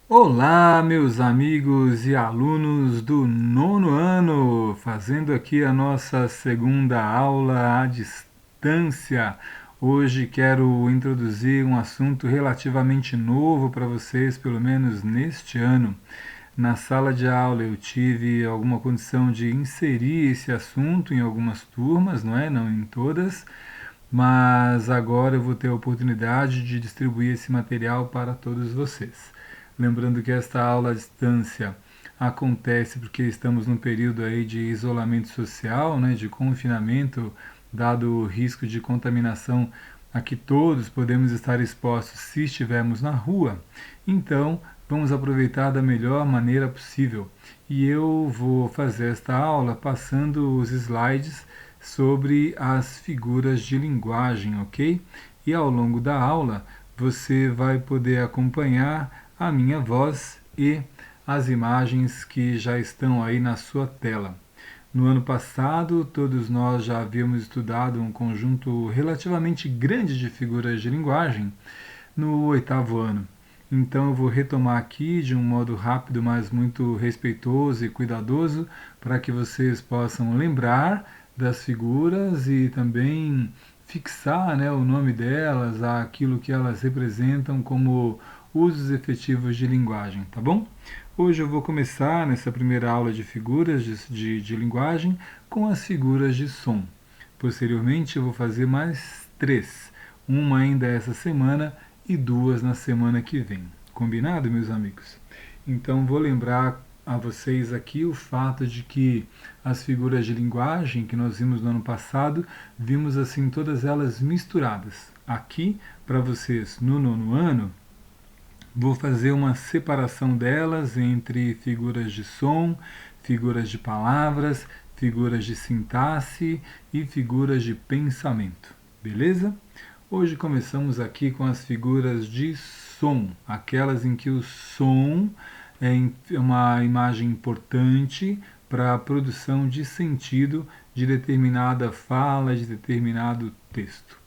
Olá, meus amigos e alunos do nono ano, fazendo aqui a nossa segunda aula à distância. Hoje quero introduzir um assunto relativamente novo para vocês, pelo menos neste ano. Na sala de aula eu tive alguma condição de inserir esse assunto em algumas turmas, não é? Não em todas, mas agora eu vou ter a oportunidade de distribuir esse material para todos vocês. Lembrando que esta aula à distância acontece porque estamos num período aí de isolamento social, né, de confinamento, dado o risco de contaminação a que todos podemos estar expostos se estivermos na rua. Então, vamos aproveitar da melhor maneira possível. E eu vou fazer esta aula passando os slides sobre as figuras de linguagem, ok? E ao longo da aula você vai poder acompanhar a minha voz e as imagens que já estão aí na sua tela. No ano passado, todos nós já havíamos estudado um conjunto relativamente grande de figuras de linguagem no oitavo ano. Então eu vou retomar aqui de um modo rápido, mas muito respeitoso e cuidadoso, para que vocês possam lembrar das figuras e também fixar, né, o nome delas, aquilo que elas representam como usos efetivos de linguagem, tá bom? Hoje eu vou começar nessa primeira aula de figuras de linguagem com as figuras de som. Posteriormente eu vou fazer mais três, uma ainda essa semana e duas na semana que vem. Combinado, meus amigos? Então vou lembrar a vocês aqui o fato de que as figuras de linguagem que nós vimos no ano passado, vimos assim todas elas misturadas. Aqui, para vocês no nono ano, vou fazer uma separação delas entre figuras de som, figuras de palavras, figuras de sintaxe e figuras de pensamento. Beleza? Hoje começamos aqui com as figuras de som, aquelas em que o som é uma imagem importante para a produção de sentido de determinada fala, de determinado texto.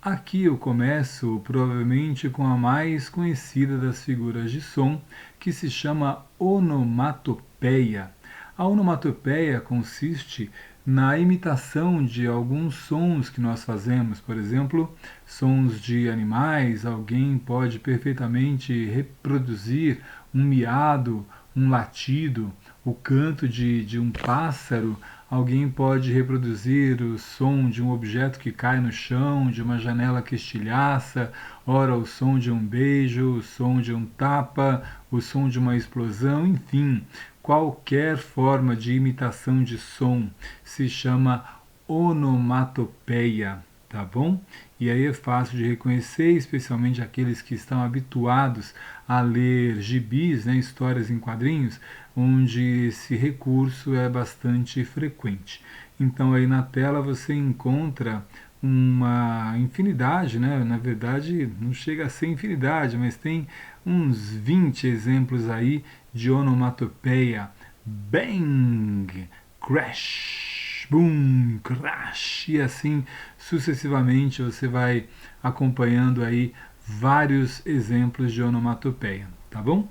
Aqui eu começo provavelmente com a mais conhecida das figuras de som, que se chama onomatopeia. A onomatopeia consiste na imitação de alguns sons que nós fazemos, por exemplo, sons de animais. Alguém pode perfeitamente reproduzir um miado, um latido, o canto de um pássaro. Alguém pode reproduzir o som de um objeto que cai no chão, de uma janela que estilhaça, ora o som de um beijo, o som de um tapa, o som de uma explosão, enfim, qualquer forma de imitação de som se chama onomatopeia, tá bom? E aí é fácil de reconhecer, especialmente aqueles que estão habituados a ler gibis, né, histórias em quadrinhos, onde esse recurso é bastante frequente. Então aí na tela você encontra uma infinidade, né? Na verdade não chega a ser infinidade, mas tem uns 20 exemplos aí de onomatopeia. Bang, crash, boom, crash, e assim sucessivamente você vai acompanhando aí vários exemplos de onomatopeia, tá bom?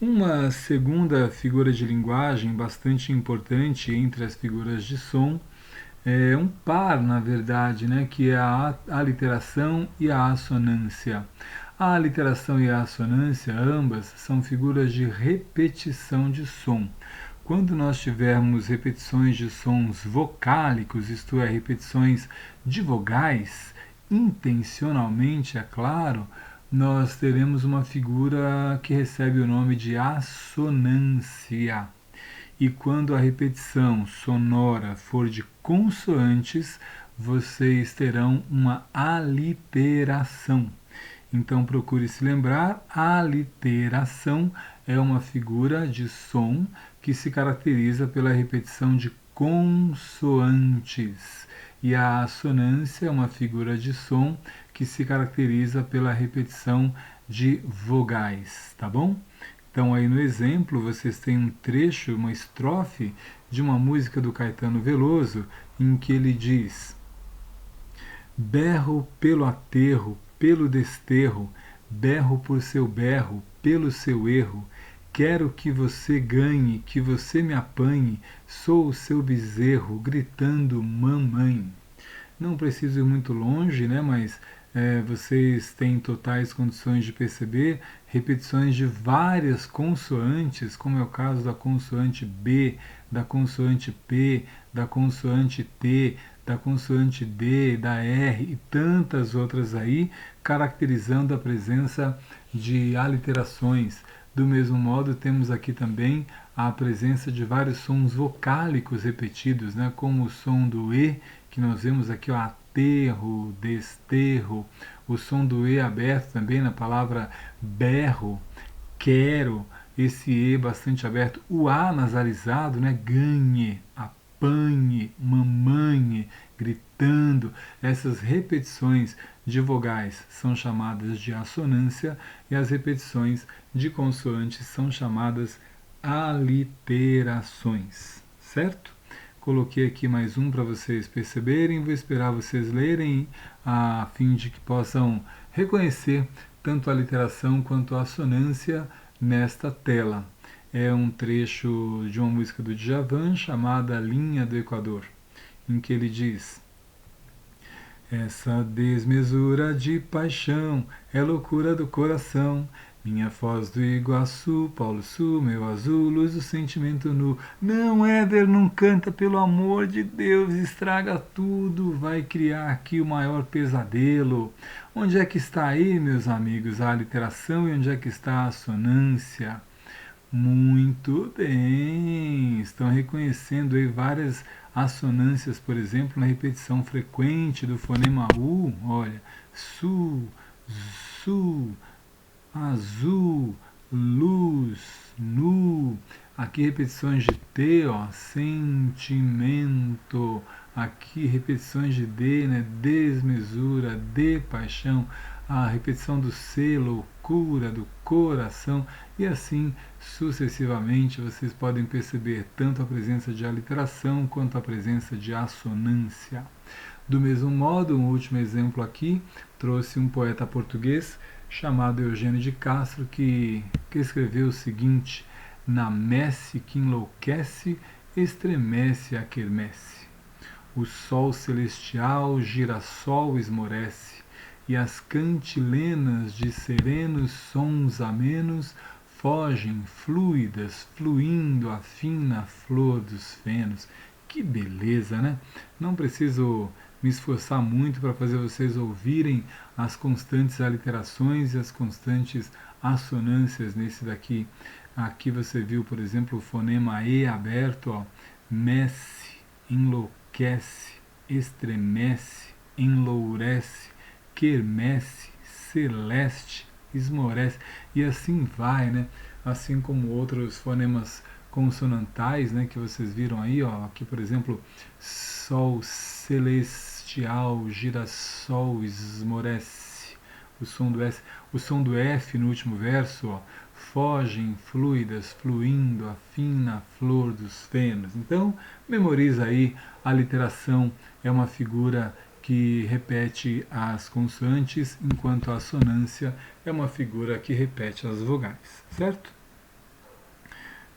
Uma segunda figura de linguagem bastante importante entre as figuras de som é um par, na verdade, né, que é a aliteração e a assonância. A aliteração e a assonância, ambas, são figuras de repetição de som. Quando nós tivermos repetições de sons vocálicos, isto é, repetições de vogais, intencionalmente, é claro, nós teremos uma figura que recebe o nome de assonância. E quando a repetição sonora for de consoantes, vocês terão uma aliteração. Então procure se lembrar, a aliteração é uma figura de som que se caracteriza pela repetição de consoantes. E a assonância é uma figura de som que se caracteriza pela repetição de vogais, tá bom? Então aí no exemplo vocês têm um trecho, uma estrofe de uma música do Caetano Veloso em que ele diz: berro pelo aterro, pelo desterro, berro por seu berro, pelo seu erro. Quero que você ganhe, que você me apanhe, sou o seu bezerro, gritando mamãe. Não preciso ir muito longe, né, mas vocês têm totais condições de perceber repetições de várias consoantes, como é o caso da consoante B, da consoante P, da consoante T, da consoante D, da R e tantas outras aí, caracterizando a presença de aliterações. Do mesmo modo, temos aqui também a presença de vários sons vocálicos repetidos, né, como o som do E, que nós vemos aqui, ó, aterro, desterro, o som do E aberto também na palavra berro, quero, esse E bastante aberto, o A nasalizado, né, ganhe, apanhe, mamãe, gritando. Essas repetições de vogais são chamadas de assonância e as repetições de consoantes são chamadas aliterações, certo? Coloquei aqui mais um para vocês perceberem, vou esperar vocês lerem a fim de que possam reconhecer tanto a literação quanto a assonância nesta tela. É um trecho de uma música do Djavan chamada Linha do Equador, em que ele diz: essa desmesura de paixão é loucura do coração. Minha Foz do Iguaçu, Paulo Sul, meu azul, luz do sentimento nu. Não, Éder, não canta, pelo amor de Deus, estraga tudo, vai criar aqui o maior pesadelo. Onde é que está aí, meus amigos, a aliteração e onde é que está a assonância? Muito bem, estão reconhecendo aí várias assonâncias, por exemplo, na repetição frequente do fonema U, olha, su, su, azul, luz, nu. Aqui repetições de T, ó, sentimento. Aqui repetições de D, né, desmesura, de paixão. A repetição do C, loucura, do coração. E assim sucessivamente vocês podem perceber tanto a presença de aliteração quanto a presença de assonância. Do mesmo modo, um último exemplo aqui, trouxe um poeta português chamado Eugênio de Castro, que escreveu o seguinte: na messe que enlouquece, estremece a quermesse. O sol celestial girassol esmorece, e as cantilenas de serenos sons amenos fogem fluidas, fluindo a fina flor dos fenos. Que beleza, né? Não preciso me esforçar muito para fazer vocês ouvirem as constantes aliterações e as constantes assonâncias nesse daqui. Aqui você viu, por exemplo, o fonema E aberto, ó, mece, enlouquece, estremece, enlourece, quermesse, celeste, esmorece, e assim vai, né? Assim como outros fonemas consonantais, né, que vocês viram aí, ó, aqui por exemplo, sol celestial, girassol, esmorece, o som do S, o som do F no último verso, ó, fogem fluidas, fluindo a fina flor dos fenos. Então, memoriza aí, a literação é uma figura que repete as consoantes, enquanto a assonância é uma figura que repete as vogais, certo?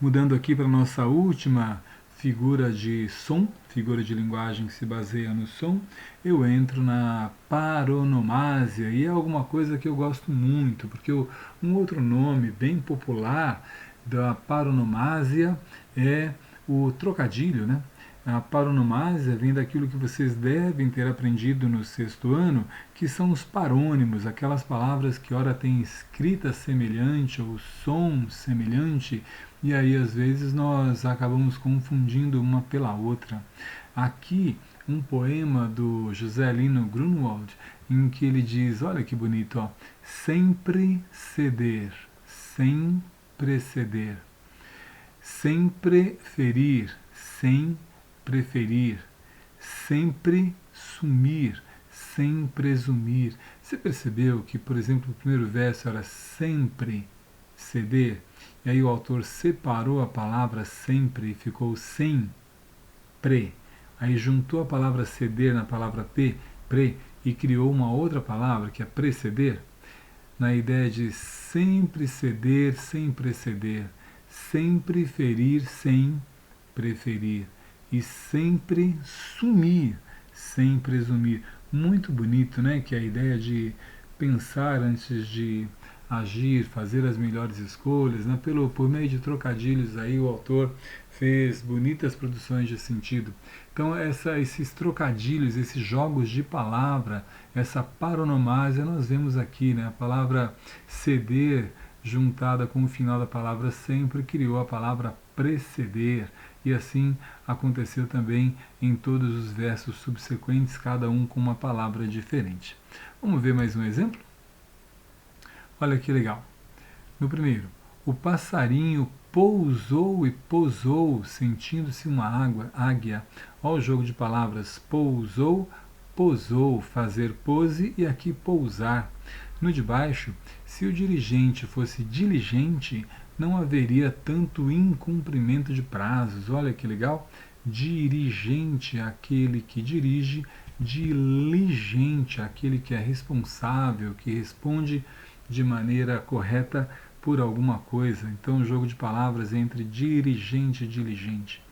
Mudando aqui para a nossa última figura de som, figura de linguagem que se baseia no som, eu entro na paronomásia, e é alguma coisa que eu gosto muito, porque um outro nome bem popular da paronomásia é o trocadilho, né? A paronomásia vem daquilo que vocês devem ter aprendido no sexto ano, que são os parônimos, aquelas palavras que ora têm escrita semelhante ou som semelhante, e aí às vezes nós acabamos confundindo uma pela outra. Aqui um poema do José Lino Grunwald, em que ele diz, olha que bonito, ó, sempre ceder, sem preceder, sempre ferir, sem preferir, sempre sumir, sem presumir. Você percebeu que, por exemplo, o primeiro verso era sempre ceder, e aí o autor separou a palavra sempre e ficou sem pre. Aí juntou a palavra ceder na palavra pre, e criou uma outra palavra que é preceder. na ideia de sempre ceder sem preceder, sempre ferir sem preferir e sempre sumir sem presumir. Muito bonito, né? Que é a ideia de pensar antes de agir, fazer as melhores escolhas, né? Por meio de trocadilhos aí o autor fez bonitas produções de sentido. Então esses trocadilhos, esses jogos de palavra, essa paronomásia nós vemos aqui, né? A palavra ceder juntada com o final da palavra sempre criou a palavra preceder, e assim aconteceu também em todos os versos subsequentes, cada um com uma palavra diferente. Vamos ver mais um exemplo? Olha que legal. No primeiro, o passarinho pousou e posou, sentindo-se uma águia. Olha o jogo de palavras, pousou, posou, fazer pose e aqui pousar. No de baixo, se o dirigente fosse diligente, não haveria tanto incumprimento de prazos. Olha que legal. Dirigente, aquele que dirige, diligente, aquele que é responsável, que responde de maneira correta por alguma coisa. Então, o jogo de palavras entre dirigente e diligente.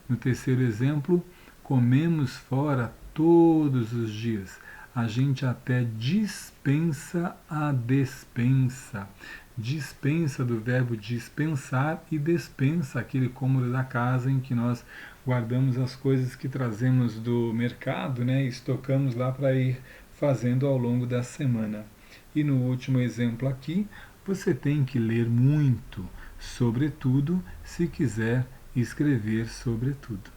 No terceiro exemplo, comemos fora todos os dias. A gente até dispensa a despensa. Dispensa do verbo dispensar e despensa, aquele cômodo da casa em que nós guardamos as coisas que trazemos do mercado, né, e estocamos lá para ir fazendo ao longo da semana. E no último exemplo aqui, você tem que ler muito, sobretudo se quiser escrever sobretudo.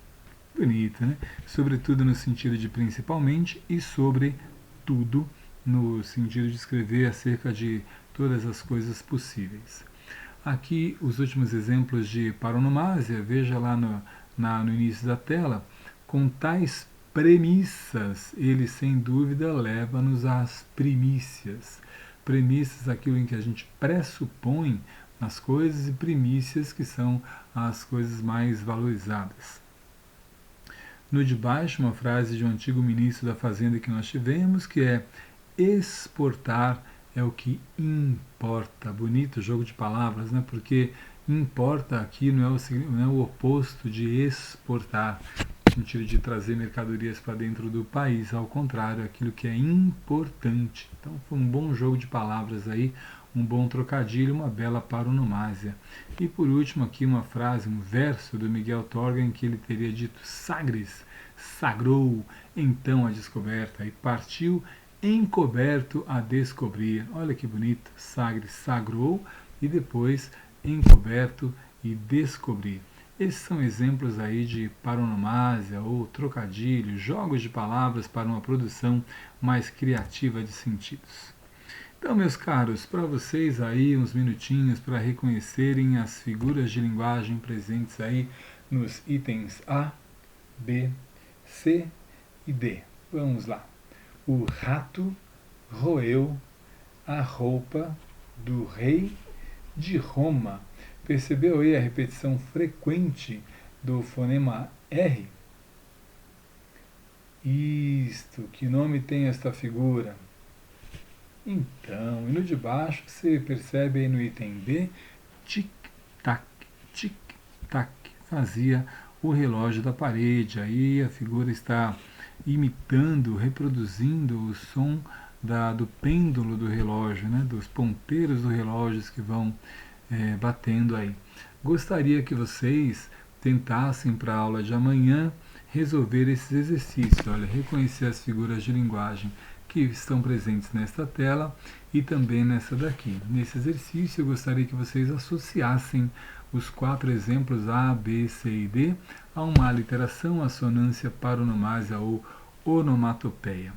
Bonito, né? Sobretudo no sentido de principalmente e sobre tudo no sentido de escrever acerca de todas as coisas possíveis. Aqui os últimos exemplos de paronomásia, veja lá no início da tela, com tais premissas, ele sem dúvida leva-nos às primícias. Premissas, aquilo em que a gente pressupõe as coisas, e primícias, que são as coisas mais valorizadas. No de baixo, uma frase de um antigo ministro da Fazenda que nós tivemos, que é: exportar é o que importa. Bonito jogo de palavras, né? Porque importa aqui não é o oposto de exportar, no sentido de trazer mercadorias para dentro do país, ao contrário, aquilo que é importante. Então foi um bom jogo de palavras aí, um bom trocadilho, uma bela paronomásia. E por último aqui uma frase, um verso do Miguel Torga, em que ele teria dito: Sagres sagrou então a descoberta e partiu encoberto a descobrir. Olha que bonito, Sagres sagrou e depois encoberto e descobrir. Esses são exemplos aí de paronomásia ou trocadilho, jogos de palavras para uma produção mais criativa de sentidos. Então, meus caros, para vocês aí uns minutinhos para reconhecerem as figuras de linguagem presentes aí nos itens A, B, C e D. Vamos lá. O rato roeu a roupa do rei de Roma. Percebeu aí a repetição frequente do fonema R? Isto, que nome tem esta figura? Então, e no de baixo você percebe aí no item B, tic-tac, tic-tac, fazia o relógio da parede. Aí a figura está imitando, reproduzindo o som do pêndulo do relógio, né, dos ponteiros do relógio que vão batendo aí. Gostaria que vocês tentassem para a aula de amanhã resolver esses exercícios. Olha, reconhecer as figuras de linguagem que estão presentes nesta tela e também nessa daqui. Nesse exercício eu gostaria que vocês associassem os 4 exemplos A, B, C e D a uma aliteração, assonância, paronomásia ou onomatopeia.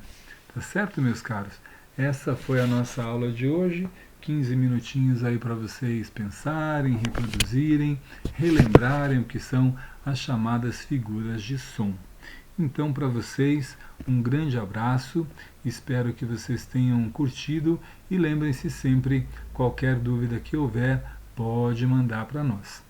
Tá certo, meus caros? Essa foi a nossa aula de hoje. 15 minutinhos aí para vocês pensarem, reproduzirem, relembrarem o que são as chamadas figuras de som. Então, para vocês, um grande abraço, espero que vocês tenham curtido e lembrem-se sempre, qualquer dúvida que houver, pode mandar para nós.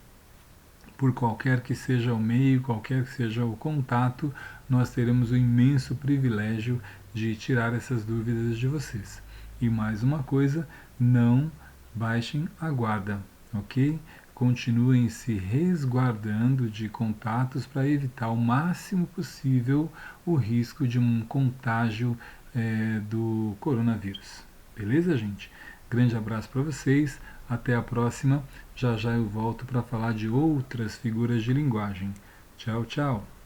Por qualquer que seja o meio, qualquer que seja o contato, nós teremos o imenso privilégio de tirar essas dúvidas de vocês. E mais uma coisa, não baixem a guarda, ok? Continuem se resguardando de contatos para evitar o máximo possível o risco de um contágio do coronavírus. Beleza, gente? Grande abraço para vocês, até a próxima. Já já eu volto para falar de outras figuras de linguagem. Tchau, tchau!